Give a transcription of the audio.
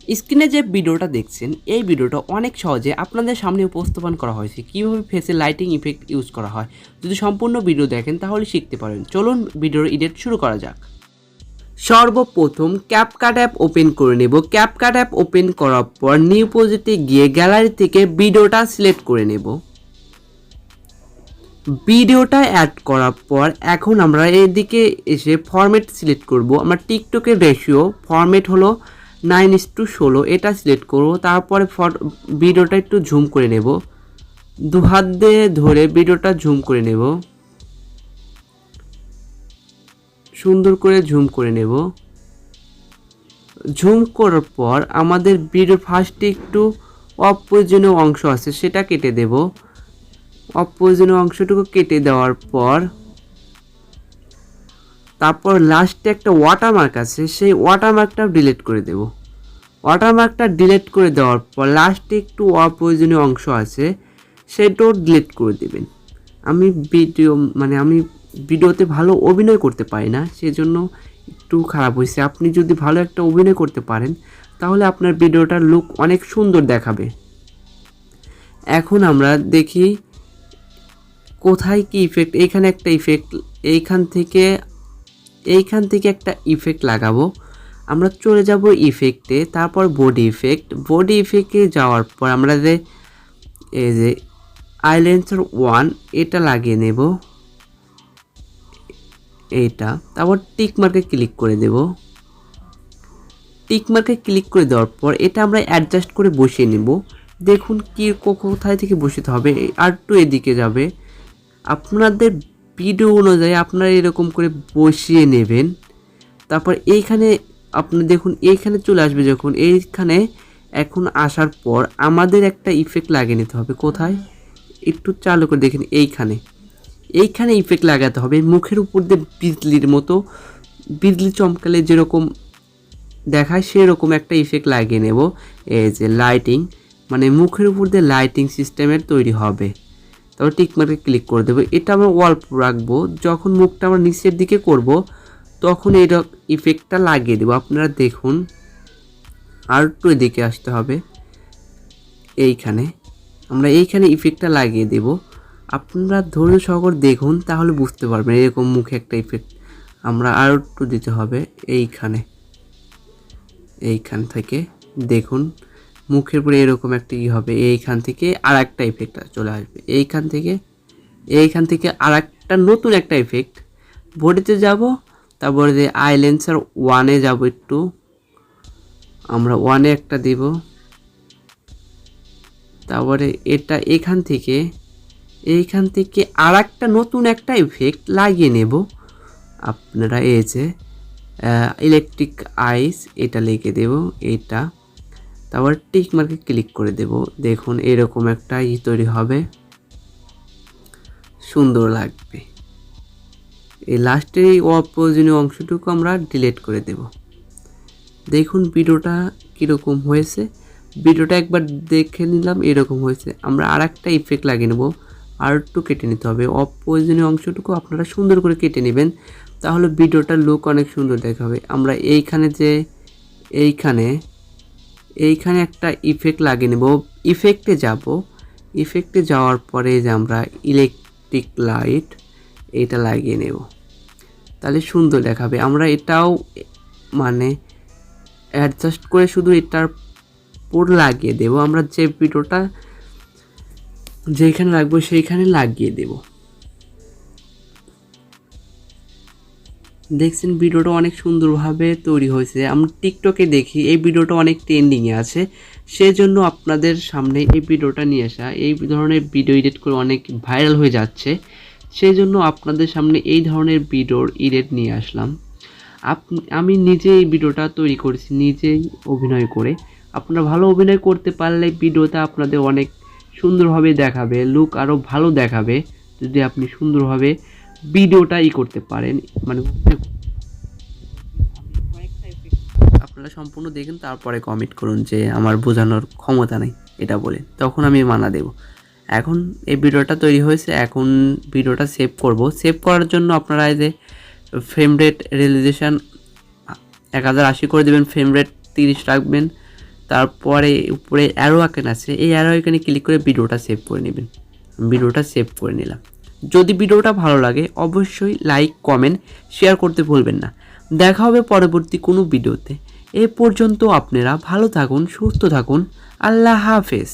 স্ক্রিনে যে ভিডিওটা দেখছেন এই ভিডিওটা অনেক সহজে আপনাদের সামনে উপস্থাপন করা হয়েছে কীভাবে ফেসে লাইটিং ইফেক্ট ইউজ করা হয়। যদি সম্পূর্ণ ভিডিও দেখেন তাহলে শিখতে পারবেন। চলুন ভিডিওর এডিট শুরু করা যাক। সর্বপ্রথম ক্যাপকাট অ্যাপ ওপেন করে নেব। ক্যাপকাট অ্যাপ ওপেন করার পর নিউ প্রজেক্টে গিয়ে গ্যালারি থেকে ভিডিওটা সিলেক্ট করে নেব। ভিডিওটা অ্যাড করার পর এখন আমরা এদিকে এসে ফরম্যাট সিলেক্ট করব। আমরা টিকটকের রেশিও ফরম্যাট হলো 9:16, এটা সিলেক্ট করব। তারপরে ভিডিওটা একটু ঝুম করে নেব, দু হাত দিয়ে ধরে ভিডিওটা ঝুম করে নেব, সুন্দর করে ঝুম করে নেব। ঝুম করার পর আমাদের ভিডিওর ফার্স্টে একটু অপ্রয়োজনীয় অংশ আছে সেটা কেটে দেব। অপ্রয়োজনীয় অংশটুকু কেটে দেওয়ার পর তারপর লাস্টে একটা ওয়াটারমার্ক আছে, সেই ওয়াটারমার্কটাও ডিলিট করে দেব। ওয়াটারমার্কটা ডিলিট করে দেওয়ার পর লাস্টে একটু অপ্রয়োজনীয় অংশ আছে সেটাও ডিলিট করে দেবেন। আমি ভিডিওতে ভালো অভিনয় করতে পারি না, সেজন্য একটু খারাপ হয়েছে। আপনি যদি ভালো একটা অভিনয় করতে পারেন তাহলে আপনার ভিডিওটার লুক অনেক সুন্দর দেখাবে। এখন আমরা দেখি কোথায় কি ইফেক্ট। এইখানে একটা ইফেক্ট, এইখান থেকে একটা ইফেক্ট লাগাবো। আমরা চলে যাব ইফেক্টে, তারপর বডি ইফেক্টে যাওয়ার পর আমরা এই যে আইল্যান্ডার 1 এটা লাগিয়ে নেব, এইটা। তারপর টিক মার্কে ক্লিক করে দেব। টিক মার্কে ক্লিক করে দেওয়ার পর এটা আমরা অ্যাডজাস্ট করে বসিয়ে নেব। দেখুন কি কোথায় থেকে বসাতে হবে, আর একটু এদিকে যাবে। আপনাদের ভিডিও অনুযায়ী আপনারা এরকম করে বসিয়ে নেবেন। তারপর এইখানে আপনি দেখুন এইখানে চলে আসবে। যখন এইখানে এখন আসার পর আমাদের একটা ইফেক্ট লাগিয়ে নিতে হবে। কোথায় একটু চালু করে দেখেন, এইখানে ইফেক্ট লাগাতে হবে। মুখের উপর দিয়ে বিজলি চমকালে যেরকম দেখায় সেরকম একটা ইফেক্ট লাগিয়ে নেব। এই যে লাইটিং, মানে মুখের উপর দিয়ে লাইটিং সিস্টেমের তৈরি হবে। তারপর টিক মার্কে ক্লিক করে দেবো। এটা আমরা অল্প রাখবো, যখন মুখটা আমরা নিচের দিকে করব তখন এই ইফেক্টটা লাগিয়ে দেবো। আপনারা দেখুন আর একটু এদিকে আসতে হবে। আমরা এইখানে ইফেক্টটা লাগিয়ে দেব। আপনারা ধৈর্য সহকারে দেখুন তাহলে বুঝতে পারবেন। এরকম মুখে একটা ইফেক্ট আমরা আর একটু দিতে হবে। এইখান থেকে দেখুন মুখের উপরে এরকম একটা হবে। এইখান থেকে আর একটা ইফেক্ট চলে আসবে। এইখান থেকে আর একটা নতুন একটা ইফেক্ট। বডিতে যাব, তারপরে যে আইল্যান্ডার 1-এ যাব, একটু আমরা 1-এ একটা দেব। তারপরে এটা এইখান থেকে আর একটা নতুন একটা ইফেক্ট লাগিয়ে নেব। আপনারা এই যে ইলেকট্রিক আইস এটা লিখে দেব, এইটা। তারপর টিক মার্কে ক্লিক করে দেব। দেখুন এরকম একটা তৈরি হবে, সুন্দর লাগবে। এই লাস্টের এই অপ্রয়োজনীয় অংশটুকু আমরা ডিলিট করে দেব। দেখুন ভিডিওটা কীরকম হয়েছে। ভিডিওটা একবার দেখে নিলাম, এরকম হয়েছে। আমরা আর একটা ইফেক্ট লাগিয়ে নেব, আর একটু কেটে নিতে হবে। অপ্রয়োজনীয় অংশটুকু আপনারা সুন্দর করে কেটে নেবেন, তাহলে ভিডিওটার লুক অনেক সুন্দর দেখাবে। আমরা এইখানে একটা ইফেক্ট লাগিয়ে নেব। ইফেক্টে যাওয়ার পরে যে আমরা ইলেকট্রিক লাইট এটা লাগিয়ে নেব, তাহলে সুন্দর দেখাবে। আমরা এটাও অ্যাডজাস্ট করে শুধু এটার পুরো লাগিয়ে দেব। আমরা যে ভিডিওটা যেখানে রাখবো সেইখানে লাগিয়ে দেব। দেখছেন ভিডিওটা অনেক সুন্দরভাবে তৈরি হয়েছে। আমরা টিকটকে দেখি এই ভিডিওটা অনেক ট্রেন্ডিংয়ে আছে, সেজন্য আপনাদের সামনে এই ভিডিওটা নিয়ে আসা। এই ধরনের ভিডিও এডিট করে অনেক ভাইরাল হয়ে যাচ্ছে, সেই জন্য আপনাদের সামনে এই ধরনের ভিডিওর এডিট নিয়ে আসলাম। আমি নিজে এই ভিডিওটা তৈরি করেছি, নিজেই অভিনয় করে। আপনারা ভালো অভিনয় করতে পারলে ভিডিওটা আপনাদের অনেক সুন্দরভাবে দেখাবে, লুক আরও ভালো দেখাবে যদি আপনি সুন্দরভাবে ভিডিওটা করতে পারেন। আপনারা সম্পূর্ণ দেখুন, তারপরে কমেন্ট করুন যে আমার বোঝানোর ক্ষমতা নেই এটা বলে, তখন আমি মানা দেব। এখন এই ভিডিওটা তৈরি হয়েছে, এখন ভিডিওটা সেভ করব। সেভ করার জন্য আপনারা এই যে ফ্রেম রেট রিলিজেশন 1080 করে দেবেন, ফ্রেম রেট 30 রাখবেন। তারপরে উপরে অ্যারো আইকন আছে, এই অ্যারো আইকনে ক্লিক করে ভিডিওটা সেভ করে নেবেন। ভিডিওটা সেভ করে নিলাম। যদি ভিডিওটা ভালো লাগে অবশ্যই লাইক, কমেন্ট, শেয়ার করতে ভুলবেন না। দেখা হবে পরবর্তী কোনো ভিডিওতে। এ পর্যন্ত আপনারা ভালো থাকুন, সুস্থ থাকুন। আল্লাহ হাফেজ।